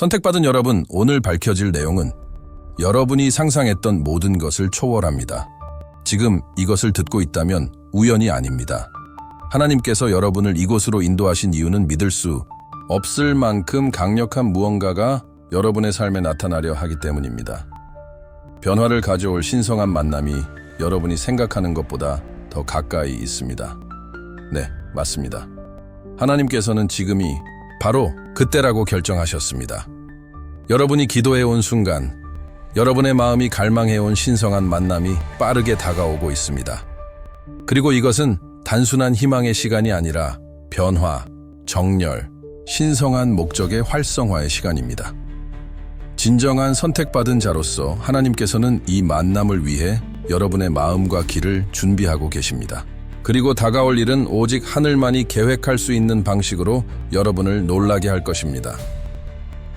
선택받은 여러분, 오늘 밝혀질 내용은 여러분이 상상했던 모든 것을 초월합니다. 지금 이것을 듣고 있다면 우연이 아닙니다. 하나님께서 여러분을 이곳으로 인도하신 이유는 믿을 수 없을 만큼 강력한 무언가가 여러분의 삶에 나타나려 하기 때문입니다. 변화를 가져올 신성한 만남이 여러분이 생각하는 것보다 더 가까이 있습니다. 네, 맞습니다. 하나님께서는 지금이 바로 그때라고 결정하셨습니다. 여러분이 기도해온 순간, 여러분의 마음이 갈망해온 신성한 만남이 빠르게 다가오고 있습니다. 그리고 이것은 단순한 희망의 시간이 아니라 변화, 정렬, 신성한 목적의 활성화의 시간입니다. 진정한 선택받은 자로서 하나님께서는 이 만남을 위해 여러분의 마음과 길을 준비하고 계십니다. 그리고 다가올 일은 오직 하늘만이 계획할 수 있는 방식으로 여러분을 놀라게 할 것입니다.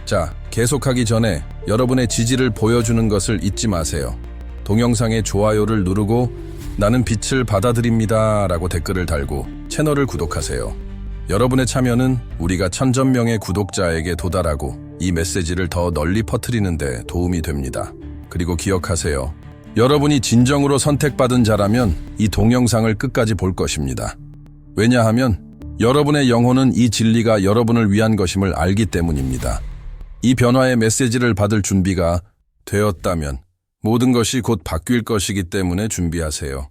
자, 계속하기 전에 여러분의 지지를 보여주는 것을 잊지 마세요. 동영상에 좋아요를 누르고 나는 빛을 받아들입니다 라고 댓글을 달고 채널을 구독하세요. 여러분의 참여는 우리가 1000명의 구독자에게 도달하고 이 메시지를 더 널리 퍼뜨리는 데 도움이 됩니다. 그리고 기억하세요. 여러분이 진정으로 선택받은 자라면 이 동영상을 끝까지 볼 것입니다. 왜냐하면 여러분의 영혼은 이 진리가 여러분을 위한 것임을 알기 때문입니다. 이 변화의 메시지를 받을 준비가 되었다면 모든 것이 곧 바뀔 것이기 때문에 준비하세요.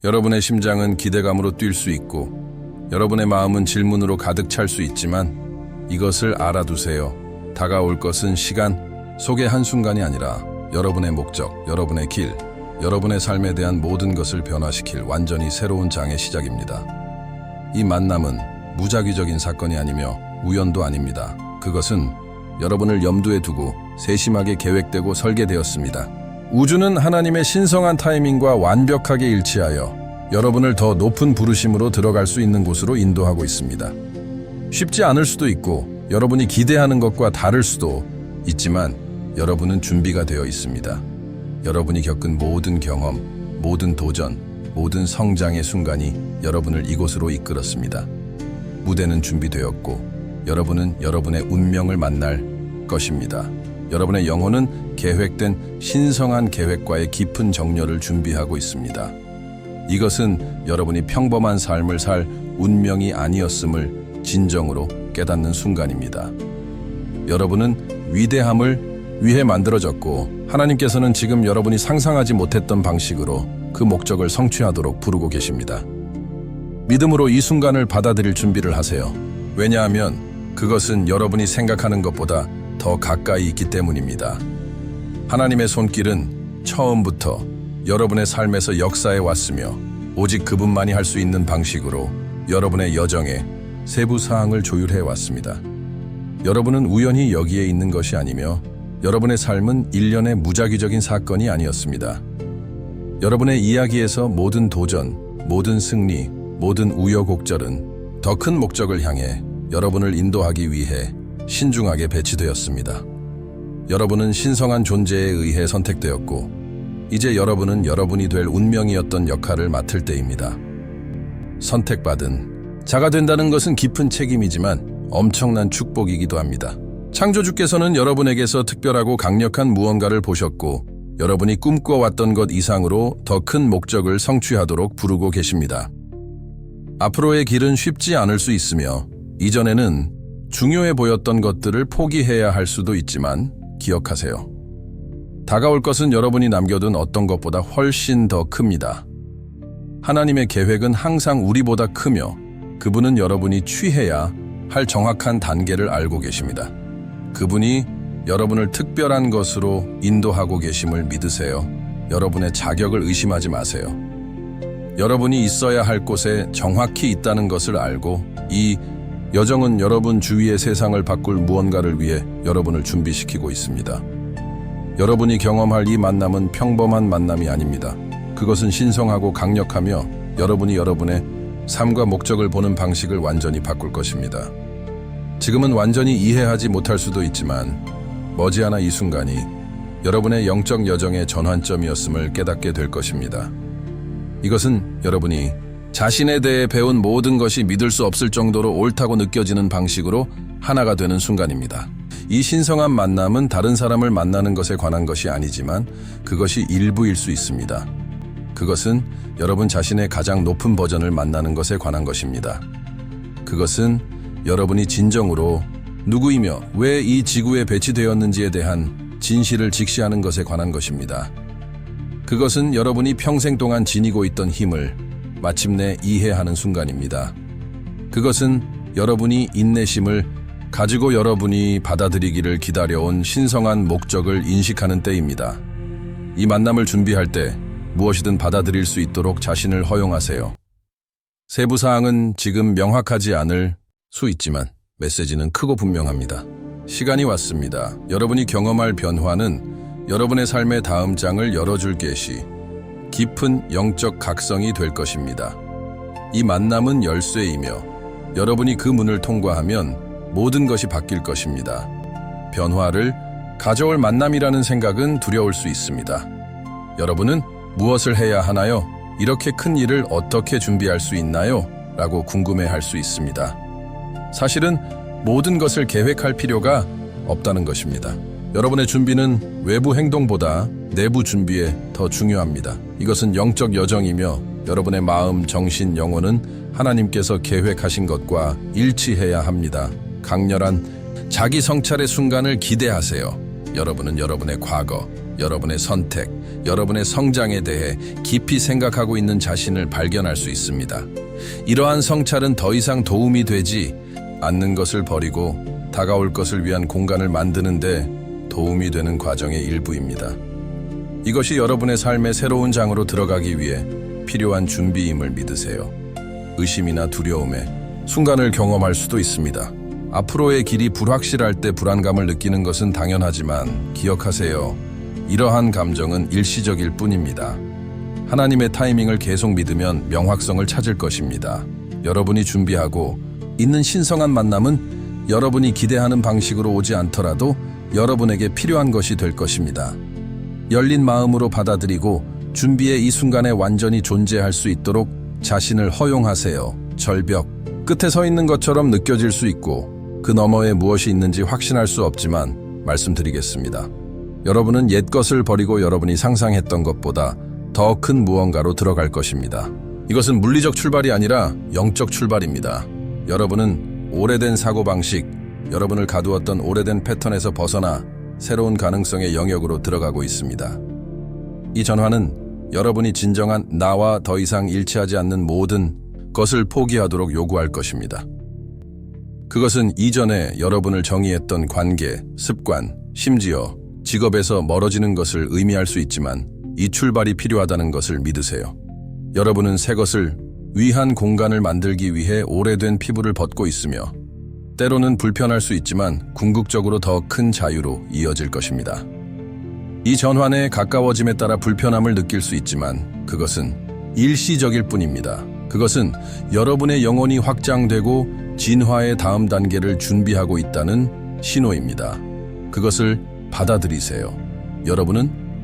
여러분의 심장은 기대감으로 뛸 수 있고 여러분의 마음은 질문으로 가득 찰 수 있지만 이것을 알아두세요. 다가올 것은 시간 속의 한순간이 아니라 여러분의 목적, 여러분의 길, 여러분의 삶에 대한 모든 것을 변화시킬 완전히 새로운 장의 시작입니다. 이 만남은 무작위적인 사건이 아니며 우연도 아닙니다. 그것은 여러분을 염두에 두고 세심하게 계획되고 설계되었습니다. 우주는 하나님의 신성한 타이밍과 완벽하게 일치하여 여러분을 더 높은 부르심으로 들어갈 수 있는 곳으로 인도하고 있습니다. 쉽지 않을 수도 있고 여러분이 기대하는 것과 다를 수도 있지만 여러분은 준비가 되어 있습니다. 여러분이 겪은 모든 경험, 모든 도전, 모든 성장의 순간이 여러분을 이곳으로 이끌었습니다. 무대는 준비되었고 여러분은 여러분의 운명을 만날 것입니다. 여러분의 영혼은 계획된 신성한 계획과의 깊은 정렬을 준비하고 있습니다. 이것은 여러분이 평범한 삶을 살 운명이 아니었음을 진정으로 깨닫는 순간입니다. 여러분은 위대함을 위해 만들어졌고 하나님께서는 지금 여러분이 상상하지 못했던 방식으로 그 목적을 성취하도록 부르고 계십니다. 믿음으로 이 순간을 받아들일 준비를 하세요. 왜냐하면 그것은 여러분이 생각하는 것보다 더 가까이 있기 때문입니다. 하나님의 손길은 처음부터 여러분의 삶에서 역사해 왔으며 오직 그분만이 할 수 있는 방식으로 여러분의 여정의 세부 사항을 조율해 왔습니다. 여러분은 우연히 여기에 있는 것이 아니며 여러분의 삶은 일련의 무작위적인 사건이 아니었습니다. 여러분의 이야기에서 모든 도전, 모든 승리, 모든 우여곡절은 더 큰 목적을 향해 여러분을 인도하기 위해 신중하게 배치되었습니다. 여러분은 신성한 존재에 의해 선택되었고 이제 여러분은 여러분이 될 운명이었던 역할을 맡을 때입니다. 선택받은 자가 된다는 것은 깊은 책임이지만 엄청난 축복이기도 합니다. 창조주께서는 여러분에게서 특별하고 강력한 무언가를 보셨고 여러분이 꿈꿔왔던 것 이상으로 더 큰 목적을 성취하도록 부르고 계십니다. 앞으로의 길은 쉽지 않을 수 있으며 이전에는 중요해 보였던 것들을 포기해야 할 수도 있지만 기억하세요. 다가올 것은 여러분이 남겨둔 어떤 것보다 훨씬 더 큽니다. 하나님의 계획은 항상 우리보다 크며 그분은 여러분이 취해야 할 정확한 단계를 알고 계십니다. 그분이 여러분을 특별한 것으로 인도하고 계심을 믿으세요. 여러분의 자격을 의심하지 마세요. 여러분이 있어야 할 곳에 정확히 있다는 것을 알고 이 여정은 여러분 주위의 세상을 바꿀 무언가를 위해 여러분을 준비시키고 있습니다. 여러분이 경험할 이 만남은 평범한 만남이 아닙니다. 그것은 신성하고 강력하며 여러분이 여러분의 삶과 목적을 보는 방식을 완전히 바꿀 것입니다. 지금은 완전히 이해하지 못할 수도 있지만 머지않아 이 순간이 여러분의 영적 여정의 전환점이었음을 깨닫게 될 것입니다. 이것은 여러분이 자신에 대해 배운 모든 것이 믿을 수 없을 정도로 옳다고 느껴지는 방식으로 하나가 되는 순간입니다. 이 신성한 만남은 다른 사람을 만나는 것에 관한 것이 아니지만 그것이 일부일 수 있습니다. 그것은 여러분 자신의 가장 높은 버전을 만나는 것에 관한 것입니다. 그것은 여러분이 진정으로 누구이며 왜 이 지구에 배치되었는지에 대한 진실을 직시하는 것에 관한 것입니다. 그것은 여러분이 평생 동안 지니고 있던 힘을 마침내 이해하는 순간입니다. 그것은 여러분이 인내심을 가지고 여러분이 받아들이기를 기다려온 신성한 목적을 인식하는 때입니다. 이 만남을 준비할 때 무엇이든 받아들일 수 있도록 자신을 허용하세요. 세부 사항은 지금 명확하지 않을 수 있지만 메시지는 크고 분명합니다. 시간이 왔습니다. 여러분이 경험할 변화는 여러분의 삶의 다음 장을 열어줄 계시, 깊은 영적 각성이 될 것입니다. 이 만남은 열쇠이며 여러분이 그 문을 통과하면 모든 것이 바뀔 것입니다. 변화를 가져올 만남이라는 생각은 두려울 수 있습니다. 여러분은 무엇을 해야 하나요? 이렇게 큰 일을 어떻게 준비할 수 있나요? 라고 궁금해할 수 있습니다. 사실은 모든 것을 계획할 필요가 없다는 것입니다. 여러분의 준비는 외부 행동보다 내부 준비에 더 중요합니다. 이것은 영적 여정이며 여러분의 마음, 정신, 영혼은 하나님께서 계획하신 것과 일치해야 합니다. 강렬한 자기 성찰의 순간을 기대하세요. 여러분은 여러분의 과거, 여러분의 선택, 여러분의 성장에 대해 깊이 생각하고 있는 자신을 발견할 수 있습니다. 이러한 성찰은 더 이상 도움이 되지 않는 것을 버리고 다가올 것을 위한 공간을 만드는데 도움이 되는 과정의 일부입니다. 이것이 여러분의 삶의 새로운 장으로 들어가기 위해 필요한 준비임을 믿으세요. 의심이나 두려움의 순간을 경험할 수도 있습니다. 앞으로의 길이 불확실할 때 불안감을 느끼는 것은 당연하지만 기억하세요. 이러한 감정은 일시적일 뿐입니다. 하나님의 타이밍을 계속 믿으면 명확성을 찾을 것입니다. 여러분이 준비하고 있는 신성한 만남은 여러분이 기대하는 방식으로 오지 않더라도 여러분에게 필요한 것이 될 것입니다. 열린 마음으로 받아들이고 준비의 이 순간에 완전히 존재할 수 있도록 자신을 허용하세요. 절벽 끝에 서 있는 것처럼 느껴질 수 있고 그 너머에 무엇이 있는지 확신할 수 없지만 말씀드리겠습니다. 여러분은 옛 것을 버리고 여러분이 상상했던 것보다 더 큰 무언가로 들어갈 것입니다. 이것은 물리적 출발이 아니라 영적 출발입니다. 여러분은 오래된 사고방식, 여러분을 가두었던 오래된 패턴에서 벗어나 새로운 가능성의 영역으로 들어가고 있습니다. 이 전환은 여러분이 진정한 나와 더 이상 일치하지 않는 모든 것을 포기하도록 요구할 것입니다. 그것은 이전에 여러분을 정의했던 관계, 습관, 심지어 직업에서 멀어지는 것을 의미할 수 있지만 이 출발이 필요하다는 것을 믿으세요. 여러분은 새 것을 위한 공간을 만들기 위해 오래된 피부를 벗고 있으며 때로는 불편할 수 있지만 궁극적으로 더 큰 자유로 이어질 것입니다. 이 전환에 가까워짐에 따라 불편함을 느낄 수 있지만 그것은 일시적일 뿐입니다. 그것은 여러분의 영혼이 확장되고 진화의 다음 단계를 준비하고 있다는 신호입니다. 그것을 받아들이세요.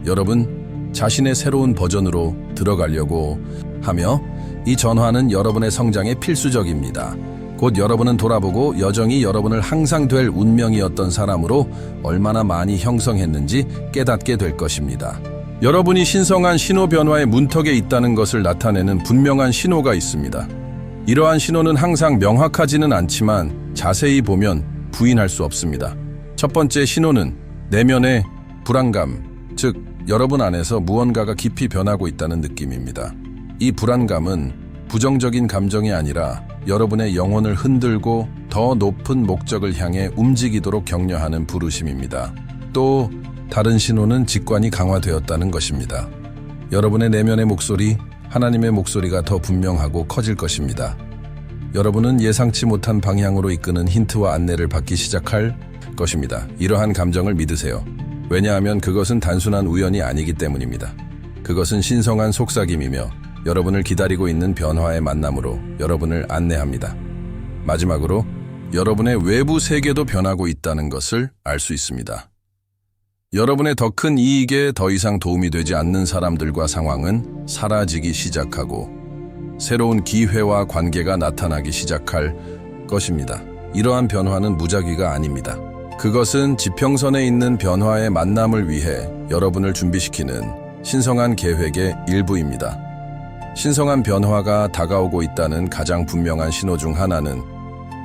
여러분 자신의 새로운 버전으로 들어가려고 하며 이 전환은 여러분의 성장에 필수적입니다. 곧 여러분은 돌아보고 여정이 여러분을 항상 될 운명이었던 사람으로 얼마나 많이 형성했는지 깨닫게 될 것입니다. 여러분이 신성한 신호 변화의 문턱에 있다는 것을 나타내는 분명한 신호가 있습니다. 이러한 신호는 항상 명확하지는 않지만 자세히 보면 부인할 수 없습니다. 첫 번째 신호는 내면의 불안감, 즉 여러분 안에서 무언가가 깊이 변하고 있다는 느낌입니다. 이 불안감은 부정적인 감정이 아니라 여러분의 영혼을 흔들고 더 높은 목적을 향해 움직이도록 격려하는 부르심입니다. 또 다른 신호는 직관이 강화되었다는 것입니다. 여러분의 내면의 목소리, 하나님의 목소리가 더 분명하고 커질 것입니다. 여러분은 예상치 못한 방향으로 이끄는 힌트와 안내를 받기 시작할 것입니다. 이러한 감정을 믿으세요. 왜냐하면 그것은 단순한 우연이 아니기 때문입니다. 그것은 신성한 속삭임이며 여러분을 기다리고 있는 변화의 만남으로 여러분을 안내합니다. 마지막으로 여러분의 외부 세계도 변하고 있다는 것을 알 수 있습니다. 여러분의 더 큰 이익에 더 이상 도움이 되지 않는 사람들과 상황은 사라지기 시작하고 새로운 기회와 관계가 나타나기 시작할 것입니다. 이러한 변화는 무작위가 아닙니다. 그것은 지평선에 있는 변화의 만남을 위해 여러분을 준비시키는 신성한 계획의 일부입니다. 신성한 변화가 다가오고 있다는 가장 분명한 신호 중 하나는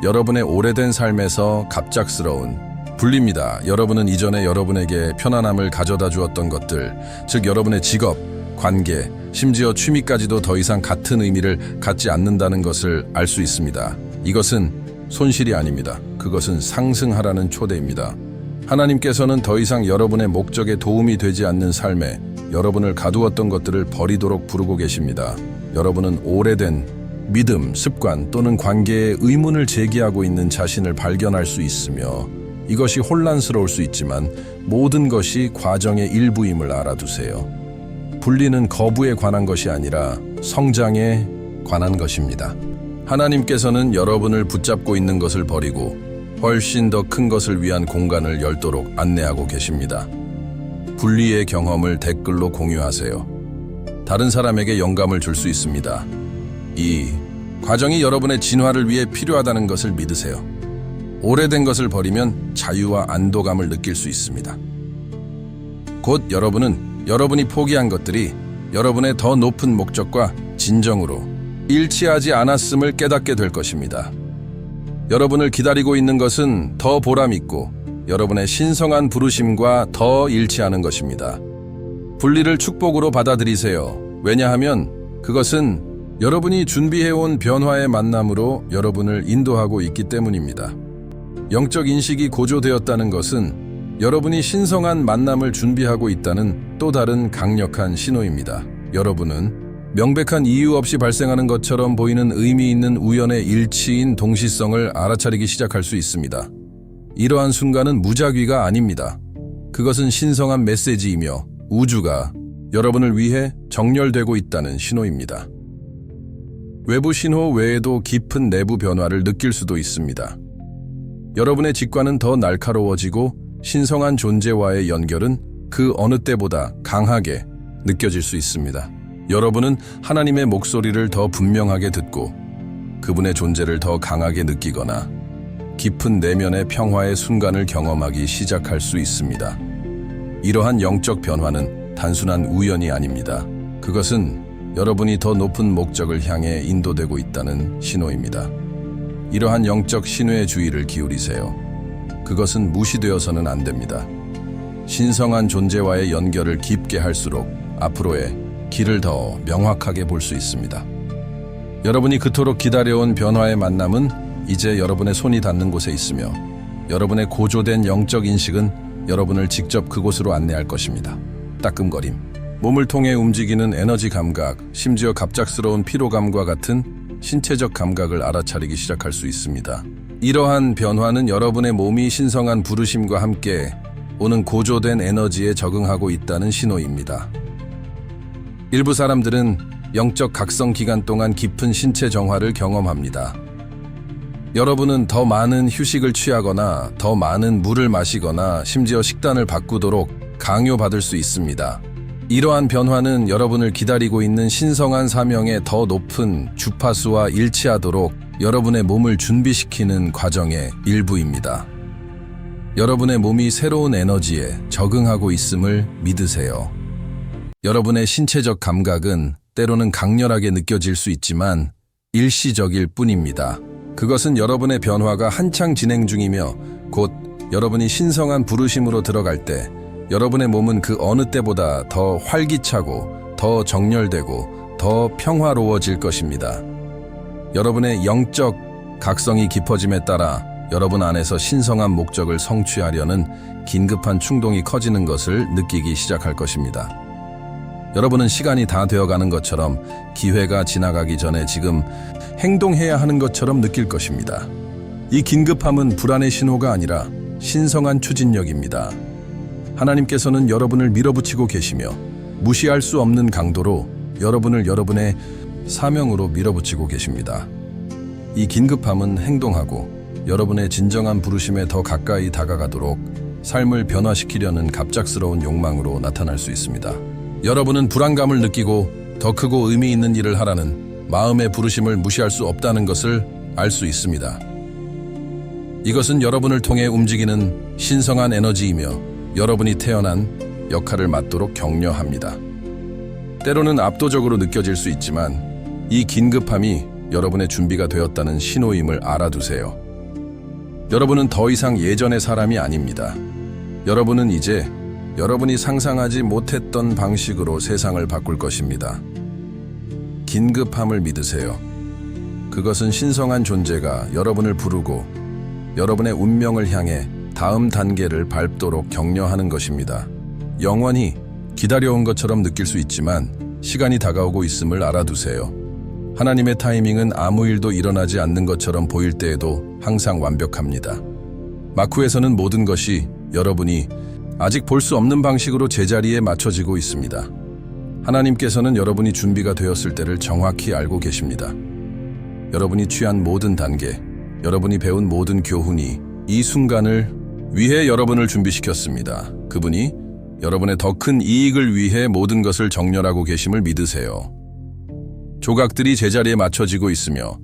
여러분의 오래된 삶에서 갑작스러운 분리입니다. 여러분은 이전에 여러분에게 편안함을 가져다 주었던 것들, 즉 여러분의 직업, 관계, 심지어 취미까지도 더 이상 같은 의미를 갖지 않는다는 것을 알 수 있습니다. 이것은 손실이 아닙니다. 그것은 상승하라는 초대입니다. 하나님께서는 더 이상 여러분의 목적에 도움이 되지 않는 삶에 여러분을 가두었던 것들을 버리도록 부르고 계십니다. 여러분은 오래된 믿음, 습관 또는 관계에 의문을 제기하고 있는 자신을 발견할 수 있으며 이것이 혼란스러울 수 있지만 모든 것이 과정의 일부임을 알아두세요. 분리는 거부에 관한 것이 아니라 성장에 관한 것입니다. 하나님께서는 여러분을 붙잡고 있는 것을 버리고 훨씬 더 큰 것을 위한 공간을 열도록 안내하고 계십니다. 분리의 경험을 댓글로 공유하세요. 다른 사람에게 영감을 줄 수 있습니다. 이 과정이 여러분의 진화를 위해 필요하다는 것을 믿으세요. 오래된 것을 버리면 자유와 안도감을 느낄 수 있습니다. 곧 여러분은 여러분이 포기한 것들이 여러분의 더 높은 목적과 진정으로 일치하지 않았음을 깨닫게 될 것입니다. 여러분을 기다리고 있는 것은 더 보람있고 여러분의 신성한 부르심과 더 일치하는 것입니다. 분리를 축복으로 받아들이세요. 왜냐하면 그것은 여러분이 준비해온 변화의 만남으로 여러분을 인도하고 있기 때문입니다. 영적 인식이 고조되었다는 것은 여러분이 신성한 만남을 준비하고 있다는 또 다른 강력한 신호입니다. 여러분은 명백한 이유 없이 발생하는 것처럼 보이는 의미 있는 우연의 일치인 동시성을 알아차리기 시작할 수 있습니다. 이러한 순간은 무작위가 아닙니다. 그것은 신성한 메시지이며 우주가 여러분을 위해 정렬되고 있다는 신호입니다. 외부 신호 외에도 깊은 내부 변화를 느낄 수도 있습니다. 여러분의 직관은 더 날카로워지고 신성한 존재와의 연결은 그 어느 때보다 강하게 느껴질 수 있습니다. 여러분은 하나님의 목소리를 더 분명하게 듣고 그분의 존재를 더 강하게 느끼거나 깊은 내면의 평화의 순간을 경험하기 시작할 수 있습니다. 이러한 영적 변화는 단순한 우연이 아닙니다. 그것은 여러분이 더 높은 목적을 향해 인도되고 있다는 신호입니다. 이러한 영적 신호에 주의를 기울이세요. 그것은 무시되어서는 안 됩니다. 신성한 존재와의 연결을 깊게 할수록 앞으로의 길을 더 명확하게 볼 수 있습니다. 여러분이 그토록 기다려온 변화의 만남은 이제 여러분의 손이 닿는 곳에 있으며 여러분의 고조된 영적 인식은 여러분을 직접 그곳으로 안내할 것입니다. 따끔거림, 몸을 통해 움직이는 에너지 감각, 심지어 갑작스러운 피로감과 같은 신체적 감각을 알아차리기 시작할 수 있습니다. 이러한 변화는 여러분의 몸이 신성한 부르심과 함께 오는 고조된 에너지에 적응하고 있다는 신호입니다. 일부 사람들은 영적 각성 기간 동안 깊은 신체 정화를 경험합니다. 여러분은 더 많은 휴식을 취하거나 더 많은 물을 마시거나 심지어 식단을 바꾸도록 강요받을 수 있습니다. 이러한 변화는 여러분을 기다리고 있는 신성한 사명의 더 높은 주파수와 일치하도록 여러분의 몸을 준비시키는 과정의 일부입니다. 여러분의 몸이 새로운 에너지에 적응하고 있음을 믿으세요. 여러분의 신체적 감각은 때로는 강렬하게 느껴질 수 있지만 일시적일 뿐입니다. 그것은 여러분의 변화가 한창 진행 중이며 곧 여러분이 신성한 부르심으로 들어갈 때 여러분의 몸은 그 어느 때보다 더 활기차고 더 정렬되고 더 평화로워질 것입니다. 여러분의 영적 각성이 깊어짐에 따라 여러분 안에서 신성한 목적을 성취하려는 긴급한 충동이 커지는 것을 느끼기 시작할 것입니다. 여러분은 시간이 다 되어가는 것처럼 기회가 지나가기 전에 지금 행동해야 하는 것처럼 느낄 것입니다. 이 긴급함은 불안의 신호가 아니라 신성한 추진력입니다. 하나님께서는 여러분을 밀어붙이고 계시며 무시할 수 없는 강도로 여러분을 여러분의 사명으로 밀어붙이고 계십니다. 이 긴급함은 행동하고 여러분의 진정한 부르심에 더 가까이 다가가도록 삶을 변화시키려는 갑작스러운 욕망으로 나타날 수 있습니다. 여러분은 불안감을 느끼고 더 크고 의미 있는 일을 하라는 마음의 부르심을 무시할 수 없다는 것을 알 수 있습니다. 이것은 여러분을 통해 움직이는 신성한 에너지이며 여러분이 태어난 역할을 맡도록 격려합니다. 때로는 압도적으로 느껴질 수 있지만 이 긴급함이 여러분의 준비가 되었다는 신호임을 알아두세요. 여러분은 더 이상 예전의 사람이 아닙니다. 여러분은 이제 여러분이 상상하지 못했던 방식으로 세상을 바꿀 것입니다. 긴급함을 믿으세요. 그것은 신성한 존재가 여러분을 부르고 여러분의 운명을 향해 다음 단계를 밟도록 격려하는 것입니다. 영원히 기다려온 것처럼 느낄 수 있지만 시간이 다가오고 있음을 알아두세요. 하나님의 타이밍은 아무 일도 일어나지 않는 것처럼 보일 때에도 항상 완벽합니다. 마쿠에서는 모든 것이 여러분이 아직 볼 수 없는 방식으로 제자리에 맞춰지고 있습니다. 하나님께서는 여러분이 준비가 되었을 때를 정확히 알고 계십니다. 여러분이 취한 모든 단계, 여러분이 배운 모든 교훈이 이 순간을 위해 여러분을 준비시켰습니다. 그분이 여러분의 더 큰 이익을 위해 모든 것을 정렬하고 계심을 믿으세요. 조각들이 제자리에 맞춰지고 있으며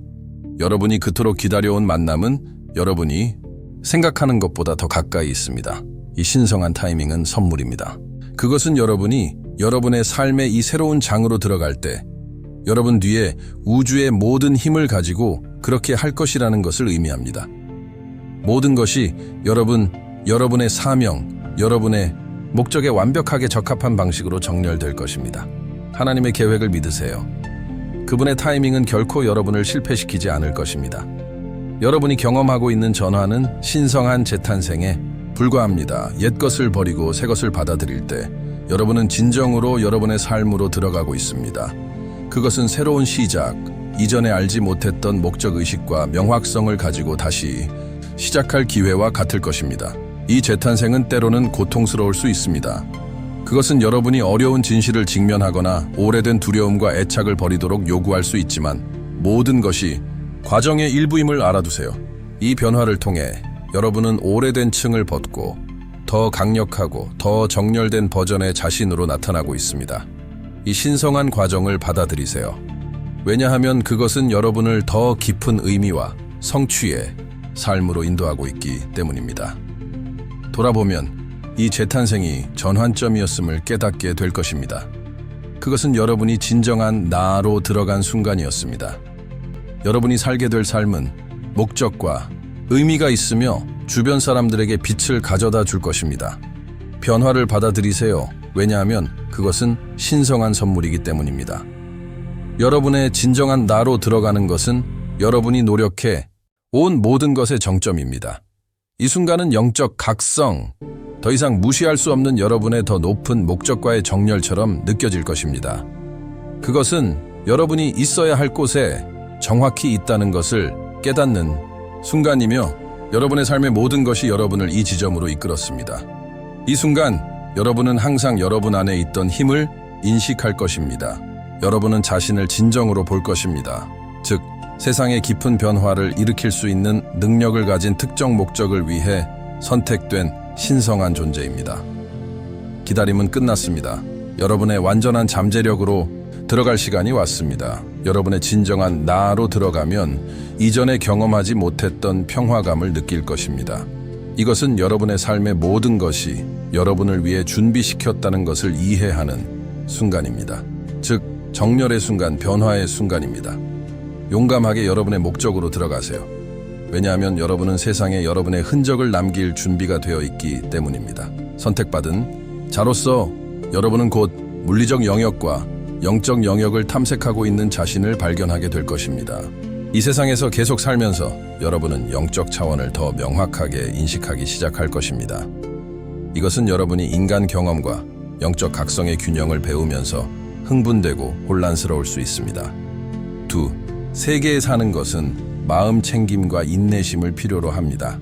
여러분이 그토록 기다려온 만남은 여러분이 생각하는 것보다 더 가까이 있습니다. 이 신성한 타이밍은 선물입니다. 그것은 여러분이 여러분의 삶의 이 새로운 장으로 들어갈 때 여러분 뒤에 우주의 모든 힘을 가지고 그렇게 할 것이라는 것을 의미합니다. 모든 것이 여러분의 사명, 여러분의 목적에 완벽하게 적합한 방식으로 정렬될 것입니다. 하나님의 계획을 믿으세요. 그분의 타이밍은 결코 여러분을 실패시키지 않을 것입니다. 여러분이 경험하고 있는 전환은 신성한 재탄생에 불과합니다. 옛것을 버리고 새것을 받아들일 때 여러분은 진정으로 여러분의 삶으로 들어가고 있습니다. 그것은 새로운 시작, 이전에 알지 못했던 목적의식과 명확성을 가지고 다시 시작할 기회와 같을 것입니다. 이 재탄생은 때로는 고통스러울 수 있습니다. 그것은 여러분이 어려운 진실을 직면하거나 오래된 두려움과 애착을 버리도록 요구할 수 있지만 모든 것이 과정의 일부임을 알아두세요. 이 변화를 통해 여러분은 오래된 층을 벗고 더 강력하고 더 정렬된 버전의 자신으로 나타나고 있습니다. 이 신성한 과정을 받아들이세요. 왜냐하면 그것은 여러분을 더 깊은 의미와 성취의 삶으로 인도하고 있기 때문입니다. 돌아보면 이 재탄생이 전환점이었음을 깨닫게 될 것입니다. 그것은 여러분이 진정한 나로 들어간 순간이었습니다. 여러분이 살게 될 삶은 목적과 의미가 있으며 주변 사람들에게 빛을 가져다 줄 것입니다. 변화를 받아들이세요. 왜냐하면 그것은 신성한 선물이기 때문입니다. 여러분의 진정한 나로 들어가는 것은 여러분이 노력해 온 모든 것의 정점입니다. 이 순간은 영적 각성, 더 이상 무시할 수 없는 여러분의 더 높은 목적과의 정렬처럼 느껴질 것입니다. 그것은 여러분이 있어야 할 곳에 정확히 있다는 것을 깨닫는 순간이며 여러분의 삶의 모든 것이 여러분을 이 지점으로 이끌었습니다. 이 순간 여러분은 항상 여러분 안에 있던 힘을 인식할 것입니다. 여러분은 자신을 진정으로 볼 것입니다. 즉, 세상의 깊은 변화를 일으킬 수 있는 능력을 가진 특정 목적을 위해 선택된 신성한 존재입니다. 기다림은 끝났습니다. 여러분의 완전한 잠재력으로 들어갈 시간이 왔습니다. 여러분의 진정한 나로 들어가면 이전에 경험하지 못했던 평화감을 느낄 것입니다. 이것은 여러분의 삶의 모든 것이 여러분을 위해 준비시켰다는 것을 이해하는 순간입니다. 즉, 정렬의 순간, 변화의 순간입니다. 용감하게 여러분의 목적으로 들어가세요. 왜냐하면 여러분은 세상에 여러분의 흔적을 남길 준비가 되어 있기 때문입니다. 선택받은 자로서 여러분은 곧 물리적 영역과 영적 영역을 탐색하고 있는 자신을 발견하게 될 것입니다. 이 세상에서 계속 살면서 여러분은 영적 차원을 더 명확하게 인식하기 시작할 것입니다. 이것은 여러분이 인간 경험과 영적 각성의 균형을 배우면서 흥분되고 혼란스러울 수 있습니다. 2. 세계에 사는 것은 마음 챙김과 인내심을 필요로 합니다.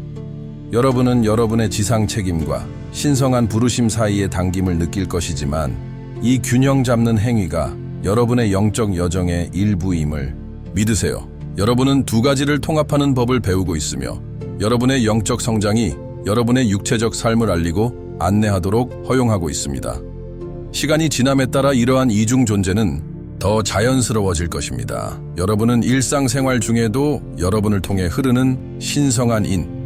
여러분은 여러분의 지상 책임과 신성한 부르심 사이의 당김을 느낄 것이지만 이 균형 잡는 행위가 여러분의 영적 여정의 일부임을 믿으세요. 여러분은 두 가지를 통합하는 법을 배우고 있으며 여러분의 영적 성장이 여러분의 육체적 삶을 알리고 안내하도록 허용하고 있습니다. 시간이 지남에 따라 이러한 이중 존재는 더 자연스러워질 것입니다. 여러분은 일상생활 중에도 여러분을 통해 흐르는 신성한 인,